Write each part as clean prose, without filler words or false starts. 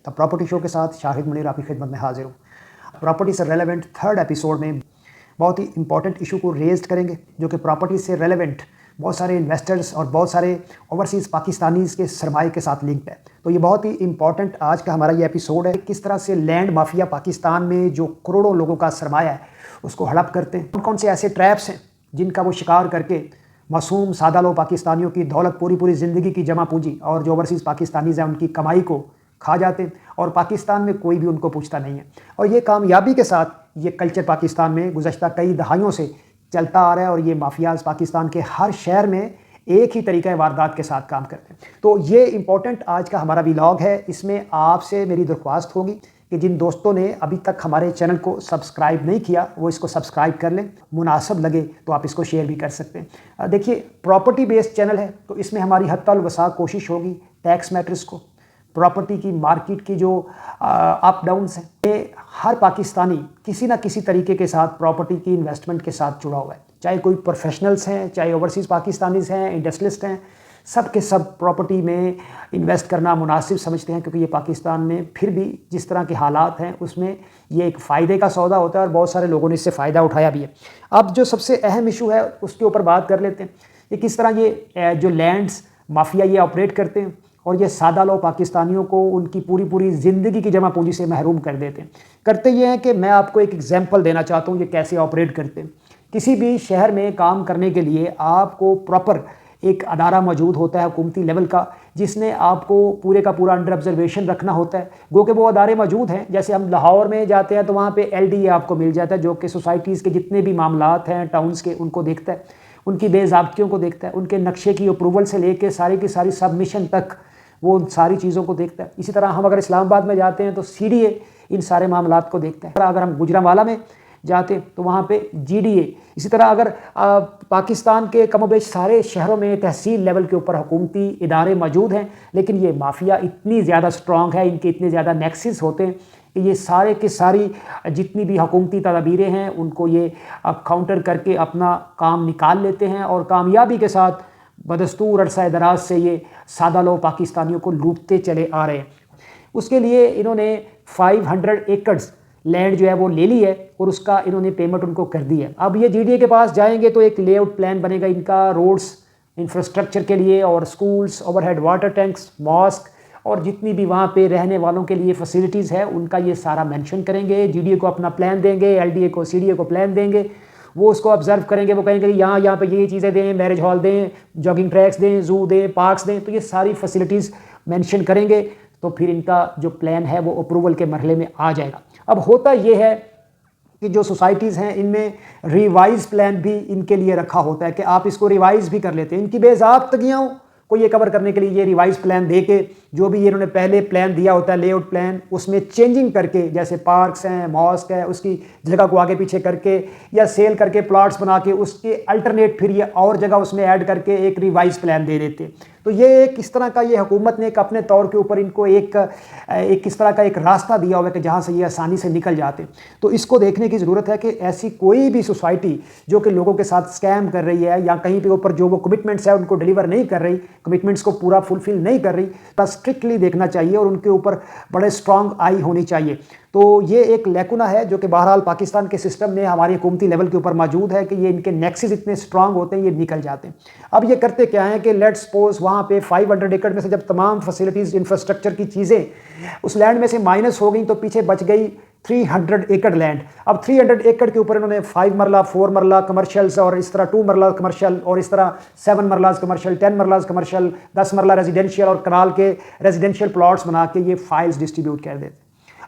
The property show के साथ शाहिद मुनीर आपकी खिदमत में हाजिर हूँ। प्रॉपर्टी से रेलेवेंट थर्ड एपिसोड में बहुत ही इंपॉर्टेंट इशू को रेज करेंगे, जो कि प्रॉपर्टी से रेलेवेंट बहुत सारे इन्वेस्टर्स और बहुत सारे ओवरसीज़ पाकिस्तानीज़ के सरमाए के साथ लिंक्ड है। तो ये बहुत ही इंपॉर्टेंट आज का हमारा ये एपिसोड है, किस तरह से लैंड माफिया पाकिस्तान में जो करोड़ों लोगों का सरमाया है उसको हड़प करते हैं। कौन कौन से ऐसे ट्रैप्स हैं जिनका वो शिकार करके मासूम सादा लोग पाकिस्तानियों की दौलत, पूरी ज़िंदगी की जमा पूंजी और जो ओवरसीज़ पाकिस्तानीज़ हैं उनकी कमाई को खा जाते हैं और पाकिस्तान में कोई भी उनको पूछता नहीं है। और ये कामयाबी के साथ ये कल्चर पाकिस्तान में गुज़श्ता कई दहाइयों से चलता आ रहा है और ये माफियाज पाकिस्तान के हर शहर में एक ही तरीक़ा वारदात के साथ काम करते हैं। तो ये इंपॉर्टेंट आज का हमारा व्लॉग है। इसमें आपसे मेरी दरख्वास्त होगी कि जिन दोस्तों ने अभी तक हमारे चैनल को सब्सक्राइब नहीं किया वो इसको सब्सक्राइब कर लें। मुनासिब लगे तो आप इसको शेयर भी कर सकते हैं। देखिए, प्रॉपर्टी बेस्ड चैनल है तो इसमें हमारी हत्तल वसा कोशिश होगी टैक्स मैटर्स को, प्रॉपर्टी की मार्केट की जो अप डाउन्स हैं, ये हर पाकिस्तानी किसी ना किसी तरीके के साथ प्रॉपर्टी की इन्वेस्टमेंट के साथ जुड़ा हुआ है। चाहे कोई प्रोफेशनल्स हैं, चाहे ओवरसीज़ पाकिस्तानीज़ हैं, इंडस्ट्रियलिस्ट हैं, सब के सब प्रॉपर्टी में इन्वेस्ट करना मुनासिब समझते हैं, क्योंकि ये पाकिस्तान में फिर भी जिस तरह के हालात हैं उसमें ये एक फ़ायदे का सौदा होता है और बहुत सारे लोगों ने इससे फ़ायदा उठाया भी है। अब जो सबसे अहम इशू है उसके ऊपर बात कर लेते हैं, ये किस तरह ये जो लैंड्स माफिया ये ऑपरेट करते हैं और ये सादा लोग पाकिस्तानियों को उनकी पूरी ज़िंदगी की जमा पूंजी से महरूम कर देते हैं। करते ये हैं कि मैं आपको एक एग्जांपल देना चाहता हूँ ये कैसे ऑपरेट करते हैं। किसी भी शहर में काम करने के लिए आपको प्रॉपर एक अदारा मौजूद होता है हुकूमती लेवल का, जिसने आपको पूरे का पूरा अंडर ऑब्जर्वेशन रखना होता है। गो के वो अदारे मौजूद हैं, जैसे हम लाहौर में जाते हैं तो वहाँ पे LDA आपको मिल जाता है, जो कि सोसाइटीज़ के जितने भी मामलात हैं टाउन्स के उनको देखता है, उनकी बेज़ाब्तियों को देखता है, उनके नक्शे की अप्रूवल से लेके सारी की सारी सबमिशन तक वो उन सारी चीज़ों को देखता है। इसी तरह हम अगर इस्लामाबाद में जाते हैं तो CDA इन सारे मामलात को देखता है। अगर हम गुजरांवाला में जाते हैं तो वहाँ पे GDA। इसी तरह अगर पाकिस्तान के कमोबेश सारे शहरों में तहसील लेवल के ऊपर हुकूमती इदारे मौजूद हैं, लेकिन ये माफिया इतनी ज़्यादा स्ट्रॉन्ग है, इनके इतने ज़्यादा नेक्सेस होते हैं कि ये सारे की सारी जितनी भी हुकूमती तदबीरें हैं उनको ये काउंटर करके अपना काम निकाल लेते हैं और कामयाबी के साथ बदस्तूर अरसा दराज से ये सादा लोग पाकिस्तानियों को लूटते चले आ रहे हैं। उसके लिए इन्होंने 500 एकड़्स लैंड जो है वो ले ली है और उसका इन्होंने पेमेंट उनको कर दी है। अब ये GDA के पास जाएंगे तो एक लेआउट प्लान बनेगा इनका रोड्स इंफ्रास्ट्रक्चर के लिए और schools, overhead water tanks, mosque और जितनी भी वहाँ पे रहने वालों के लिए फैसिलिटीज़ है उनका ये सारा मेंशन करेंगे। GDA को अपना प्लान देंगे, LDA को CDA को प्लान देंगे, वो उसको ऑब्जर्व करेंगे, वो कहेंगे कि यहाँ पे ये चीज़ें दें, मैरिज हॉल दें, जॉगिंग ट्रैक्स दें, जू दें, पार्क्स दें, तो ये सारी फैसिलिटीज़ मेंशन करेंगे तो फिर इनका जो प्लान है वो अप्रूवल के मरहले में आ जाएगा। अब होता ये है कि जो सोसाइटीज़ हैं इनमें रिवाइज प्लान भी इनके लिए रखा होता है कि आप इसको रिवाइज भी कर लेते हैं। इनकी बेज़ाब्तगियों को ये कवर करने के लिए ये रिवाइज प्लान दे के जो भी इन्होंने पहले प्लान दिया होता है लेआउट प्लान, उसमें चेंजिंग करके, जैसे पार्क्स हैं, मॉस्क है, उसकी जगह को आगे पीछे करके या सेल करके प्लॉट्स बना के उसके अल्टरनेट फिर ये और जगह उसमें ऐड करके एक रिवाइज प्लान दे देते। तो ये एक इस तरह का ये हुकूमत ने एक अपने तौर के ऊपर इनको एक इस तरह का एक रास्ता दिया हुआ है कि जहाँ से ये आसानी से निकल जाते। तो इसको देखने की ज़रूरत है कि ऐसी कोई भी सोसाइटी जो कि लोगों के साथ स्कैम कर रही है या कहीं पे ऊपर जो वो कमिटमेंट्स है उनको डिलीवर नहीं कर रही, कमिटमेंट्स को पूरा फुलफिल नहीं कर रही, बस स्ट्रिक्टली देखना चाहिए और उनके ऊपर बड़े स्ट्रॉन्ग आई होनी चाहिए। तो ये एक लैकुना है जो कि बहरहाल पाकिस्तान के सिस्टम में हमारी हुकूमती लेवल के ऊपर मौजूद है कि ये इनके नेक्सेस इतने स्ट्रांग होते हैं, ये निकल जाते हैं। अब ये करते क्या है कि लेट्स सपोज वहाँ पे 500 एकड़ में से जब तमाम फैसिलिटीज़ इंफ्रास्ट्रक्चर की चीज़ें उस लैंड में से माइनस हो गई तो पीछे बच गई 300 एकड़ लैंड। अब 300 एकड़ के ऊपर इन्होंने 5 मरला, 4 मरला कमर्शियल्स और इस तरह 2 मरला कमर्शियल और इस तरह 7 मरलाज कमर्शियल, 10 मरलाज कमर्शियल, 10 मरला रेजिडेंशियल और कनाल के रेजिडेंशियल प्लॉट्स बना के ये फाइल्स डिस्ट्रीब्यूट कर देते।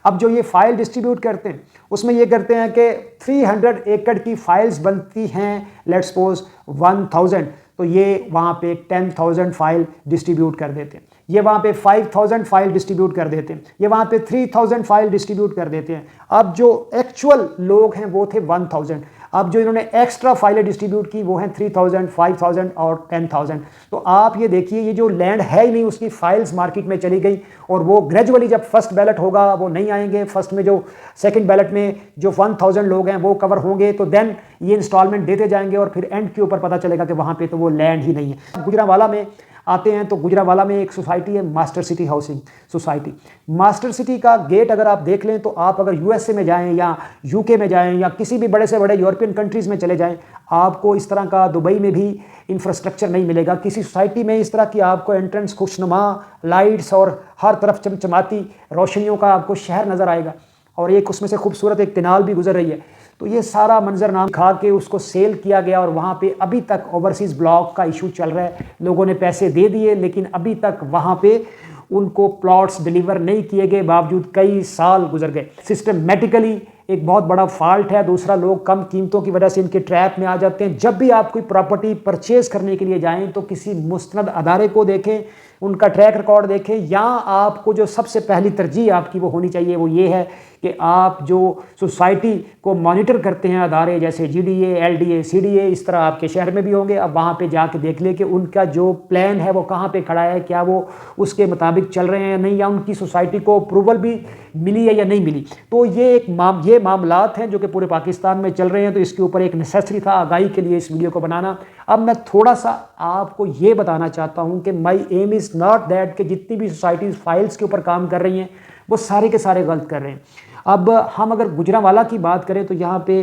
अब जो ये फाइल डिस्ट्रीब्यूट करते हैं उसमें ये करते हैं कि 300 एकड़ की फाइल्स बनती हैं लेट्स सपोज 1000, तो ये वहाँ पे 10,000 फाइल डिस्ट्रीब्यूट कर देते हैं। ये वहाँ पे 5,000 फाइल डिस्ट्रीब्यूट कर देते हैं। ये वहाँ पे 3,000 फाइल डिस्ट्रीब्यूट कर देते हैं। अब जो एक्चुअल लोग हैं वो थे 1,000। अब जो इन्होंने एक्स्ट्रा फाइलें डिस्ट्रीब्यूट की वो हैं 3,000, 5,000 और 10,000। तो आप ये देखिए ये जो लैंड है ही नहीं उसकी फाइल्स मार्केट में चली गई और वो ग्रेजुअली जब फर्स्ट बैलेट होगा वो नहीं आएंगे। फर्स्ट में जो सेकंड बैलेट में जो 1,000 लोग हैं वो कवर होंगे तो देन ये इंस्टॉलमेंट देते जाएंगे और फिर एंड के ऊपर पता चलेगा कि वहाँ पे तो वो लैंड ही नहीं है। गुजरांवाला में आते हैं तो गुजरांवाला में एक सोसाइटी है master city housing society. Master city का गेट अगर आप देख लें तो आप अगर यूएसए में जाएं या यूके में जाएं या किसी भी बड़े से बड़े यूरोपियन कंट्रीज़ में चले जाएं, आपको इस तरह का दुबई में भी इंफ्रास्ट्रक्चर नहीं मिलेगा। किसी सोसाइटी में इस तरह की आपको एंट्रेंस खुशनुमा लाइट्स और हर तरफ चमचमाती रोशनियों का आपको शहर नज़र आएगा, और एक उसमें से खूबसूरत एक कैनाल भी गुजर रही है। तो ये सारा मंजरनामा खा के उसको सेल किया गया, और वहाँ पे अभी तक ओवरसीज़ ब्लॉक का इशू चल रहा है। लोगों ने पैसे दे दिए लेकिन अभी तक वहाँ पे उनको प्लॉट्स डिलीवर नहीं किए गए, बावजूद कई साल गुजर गए। सिस्टमेटिकली एक बहुत बड़ा फॉल्ट है। दूसरा, लोग कम कीमतों की वजह से इनके ट्रैप में आ जाते हैं। जब भी आप कोई प्रॉपर्टी परचेज करने के लिए जाएं तो किसी मुस्तनद अदारे को देखें, उनका ट्रैक रिकॉर्ड देखें, या आपको जो सबसे पहली तरजीह आपकी वो होनी चाहिए वो ये है कि आप जो सोसाइटी को मॉनिटर करते हैं अदारे जैसे जीडीए, एलडीए, सीडीए, इस तरह आपके शहर में भी होंगे, अब वहाँ पे जाके देख ले कि उनका जो प्लान है वो कहाँ पे खड़ा है, क्या वो उसके मुताबिक चल रहे हैं या नहीं, या उनकी सोसाइटी को अप्रूवल भी मिली है या नहीं मिली। तो ये मामलात हैं जो कि पूरे पाकिस्तान में चल रहे हैं। तो इसके ऊपर एक नेसेसरी था आगाही के लिए इस वीडियो को बनाना। अब मैं थोड़ा सा आपको ये बताना चाहता हूँ कि माई एम इज़ नॉट दैट कि जितनी भी सोसाइटीज़ फाइल्स के ऊपर काम कर रही हैं वो सारे के सारे गलत कर रहे हैं। अब हम अगर गुजरांवाला की बात करें तो यहाँ पे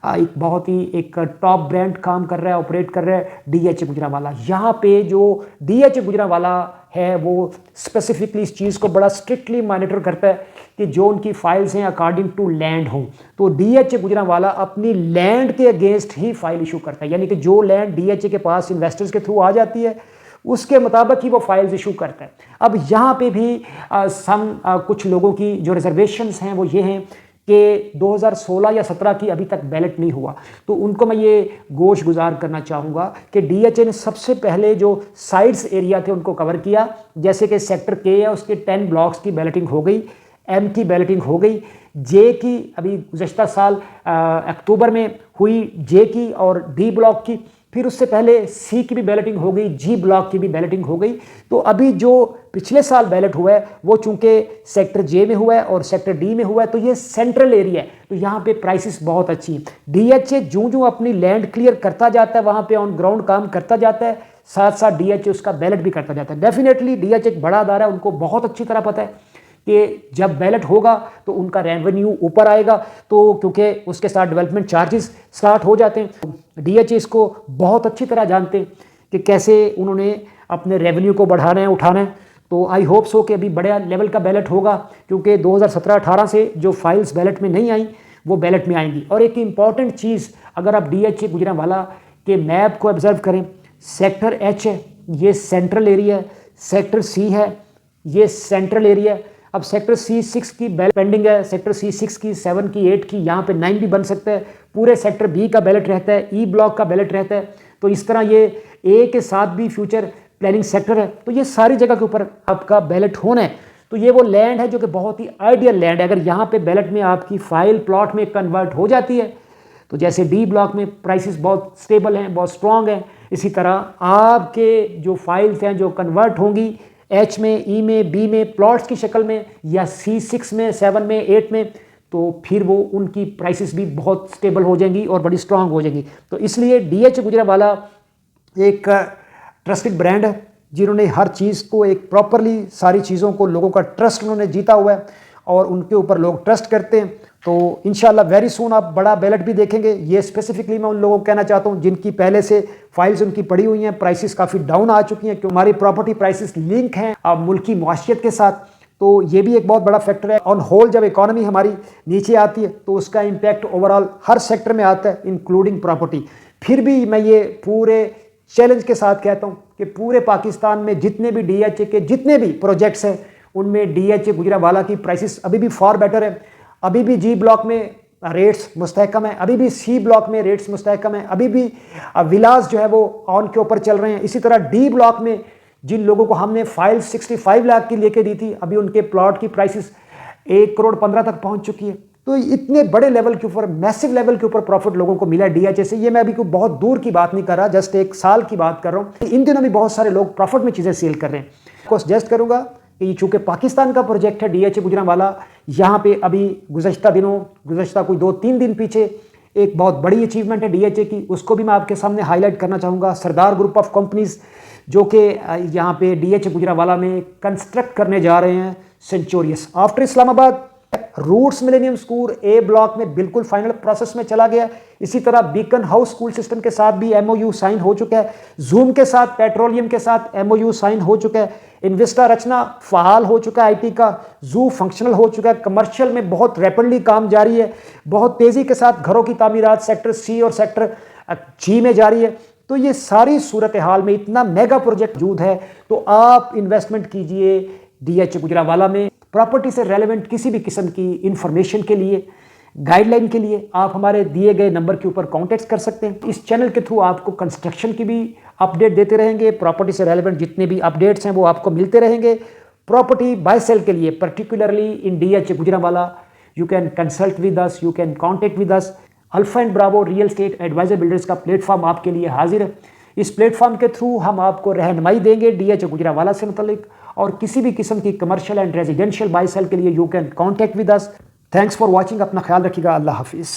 एक बहुत ही एक टॉप ब्रांड काम कर रहा है, ऑपरेट कर रहा है डीएच गुजरांवाला। यहाँ पे जो डीएच गुजरांवाला है वो स्पेसिफिकली इस चीज़ को बड़ा स्ट्रिक्टली मॉनिटर करता है कि जो उनकी फाइल्स हैं अकॉर्डिंग टू लैंड हों। तो डीएच गुजरांवाला अपनी लैंड के अगेंस्ट ही फाइल इशू करता है, यानी कि जो लैंड डीएच के पास इन्वेस्टर्स के थ्रू आ जाती है उसके मुताबिक ही वो फाइल्स इशू करता है। अब यहाँ पे भी कुछ लोगों की जो रिजर्वेशंस हैं वो ये हैं कि 2016 या 17 की अभी तक बैलेट नहीं हुआ, तो उनको मैं ये गोश गुजार करना चाहूँगा कि डीएचए ने सबसे पहले जो साइड्स एरिया थे उनको कवर किया। जैसे कि सेक्टर के है उसके 10 ब्लॉक्स की बैलेटिंग हो गई, एम की बैलेटिंग हो गई, जे की अभी गुज़श्ता साल अक्टूबर में हुई जे की और डी ब्लॉक की, फिर उससे पहले सी की भी बैलेटिंग हो गई, जी ब्लॉक की भी बैलेटिंग हो गई। तो अभी जो पिछले साल बैलेट हुआ है वो चूंकि सेक्टर जे में हुआ है और सेक्टर डी में हुआ है, तो ये सेंट्रल एरिया है, तो यहाँ पे प्राइसेस बहुत अच्छी हैं। डीएचए जो अपनी लैंड क्लियर करता जाता है, वहाँ पे ऑन ग्राउंड काम करता जाता है, साथ साथ डीएचए उसका बैलेट भी करता जाता है। डेफिनेटली डीएचए एक बड़ा अदारा है, उनको बहुत अच्छी तरह पता है कि जब बैलेट होगा तो उनका रेवेन्यू ऊपर आएगा, तो क्योंकि उसके साथ डेवलपमेंट चार्जेस स्टार्ट हो जाते हैं। डीएचए इसको बहुत अच्छी तरह जानते हैं कि कैसे उन्होंने अपने रेवेन्यू को बढ़ाना है, उठाना है। तो आई होप सो कि अभी बड़े लेवल का बैलेट होगा, क्योंकि 2017-18 से जो फाइल्स बैलेट में नहीं आई वो बैलेट में आएंगी। और एक इम्पॉर्टेंट चीज़, अगर आप डीएचए गुजरांवाला के मैप को ऑब्जर्व करें, सेक्टर एच है ये सेंट्रल एरिया है, सेक्टर सी है ये सेंट्रल एरिया है। अब सेक्टर C6 की बैलेट पेंडिंग है, सेक्टर C6 की, 7 की, 8 की, यहाँ पे 9 भी बन सकता है। पूरे सेक्टर बी का बैलेट रहता है, ई ब्लॉक का बैलेट रहता है। तो इस तरह ये ए के साथ भी फ्यूचर प्लानिंग सेक्टर है, तो ये सारी जगह के ऊपर आपका बैलेट होना है। तो ये वो लैंड है जो कि बहुत ही आइडियल लैंड है। अगर यहाँ पे बैलेट में आपकी फाइल प्लॉट में कन्वर्ट हो जाती है तो जैसे डी ब्लॉक में प्राइसेस बहुत स्टेबल हैं, बहुत स्ट्रॉन्ग हैं, इसी तरह आपके जो फाइल्स हैं जो कन्वर्ट होंगी एच में, ई में, बी में, प्लॉट्स की शक्ल में, या C6 में, 7 में, 8 में, तो फिर वो उनकी प्राइसेस भी बहुत स्टेबल हो जाएंगी और बड़ी स्ट्रांग हो जाएंगी। तो इसलिए डीएच गुजरांवाला एक ट्रस्टेड ब्रांड है, जिन्होंने हर चीज़ को एक प्रॉपरली सारी चीज़ों को लोगों का ट्रस्ट उन्होंने जीता हुआ है और उनके ऊपर लोग ट्रस्ट करते हैं। तो इंशाल्लाह वेरी सून आप बड़ा बैलेट भी देखेंगे। ये स्पेसिफिकली मैं उन लोगों को कहना चाहता हूँ जिनकी पहले से फाइल्स उनकी पड़ी हुई हैं, प्राइसेस काफ़ी डाउन आ चुकी हैं, क्योंकि हमारी प्रॉपर्टी प्राइसेस लिंक हैं अब मुल्की मुआशियत के साथ। तो ये भी एक बहुत बड़ा फैक्टर है। ऑन होल जब इकॉनमी हमारी नीचे आती है तो उसका इम्पैक्ट ओवरऑल हर सेक्टर में आता है, इंक्लूडिंग प्रॉपर्टी। फिर भी मैं ये पूरे चैलेंज के साथ कहता हूँ कि पूरे पाकिस्तान में जितने भी डीएचए के जितने भी प्रोजेक्ट्स हैं उनमें डीएचए गुजरांवाला की प्राइसेस अभी भी फॉर बेटर है। अभी भी जी ब्लॉक में रेट्स मुस्तहकम है, अभी भी सी ब्लॉक में रेट्स मुस्तहकम है, अभी भी विलास जो है वो ऑन के ऊपर चल रहे हैं। इसी तरह डी ब्लॉक में जिन लोगों को हमने फाइल 65 लाख की लेके दी थी, अभी उनके प्लॉट की प्राइसेस 1 करोड़ 15 तक पहुंच चुकी है। तो इतने बड़े लेवल के ऊपर, मैसिव लेवल के ऊपर प्रॉफिट लोगों को मिला डीएचए से। ये मैं अभी कोई बहुत दूर की बात नहीं कर रहा, जस्ट एक साल की बात कर रहा हूँ। इन दिनों भी बहुत सारे लोग प्रॉफिट में चीज़ें सेल कर रहे हैं। आपको सजेस्ट करूँगा कि चूँकि पाकिस्तान का प्रोजेक्ट है डीएचए गुजरांवाला, यहाँ पे अभी गुज़श्ता कोई 2-3 दिन पीछे एक बहुत बड़ी अचीवमेंट है डीएचए की, उसको भी मैं आपके सामने हाईलाइट करना चाहूँगा। सरदार ग्रुप ऑफ कंपनीज़ जो कि यहाँ पे DH गुजरावाला में कंस्ट्रक्ट करने जा रहे हैं सेंचुरियस। After Islamabad, Roots Millennium School A block में बिल्कुल फाइनल प्रोसेस में चला गया। इसी तरह बीकन हाउस स्कूल सिस्टम के साथ भी MOU साइन हो चुका है। जूम के साथ, पेट्रोलियम के साथ MOU साइन हो चुका है। इन्वेस्टा रचना फहाल हो चुका है IT का। जू फंक्शनल हो चुका है। कमर्शियल में बहुत रैपिडली काम जारी है, बहुत तेज़ी के साथ घरों की तामीरात सेक्टर C और सेक्टर G में जारी है। तो ये सारी सूरत हाल में इतना मेगा प्रोजेक्ट मौजूद है, तो आप इन्वेस्टमेंट कीजिए DH गुजरावाला में। प्रॉपर्टी से रेलेवेंट किसी भी किस्म की इंफॉर्मेशन के लिए, गाइडलाइन के लिए आप हमारे दिए गए नंबर के ऊपर कॉन्टेक्ट कर सकते हैं। इस चैनल के थ्रू आपको कंस्ट्रक्शन की भी अपडेट देते रहेंगे। प्रॉपर्टी से रेलेवेंट जितने भी अपडेट्स हैं वो आपको मिलते रहेंगे। प्रॉपर्टी बाय सेल के लिए particularly in DH Gujranwala you can consult with us, you can contact with us. Alpha and bravo real estate adviser builders का प्लेटफॉर्म आपके लिए हाजिर है। इस प्लेटफॉर्म के थ्रू हम आपको रहनुमाई देंगे DH गुजरावाला से मुतल्लिक, और किसी भी किस्म की commercial and residential buy sell के लिए you can contact with us. Thanks for watching. अपना ख्याल रखिएगा। अल्लाह हाफिज़।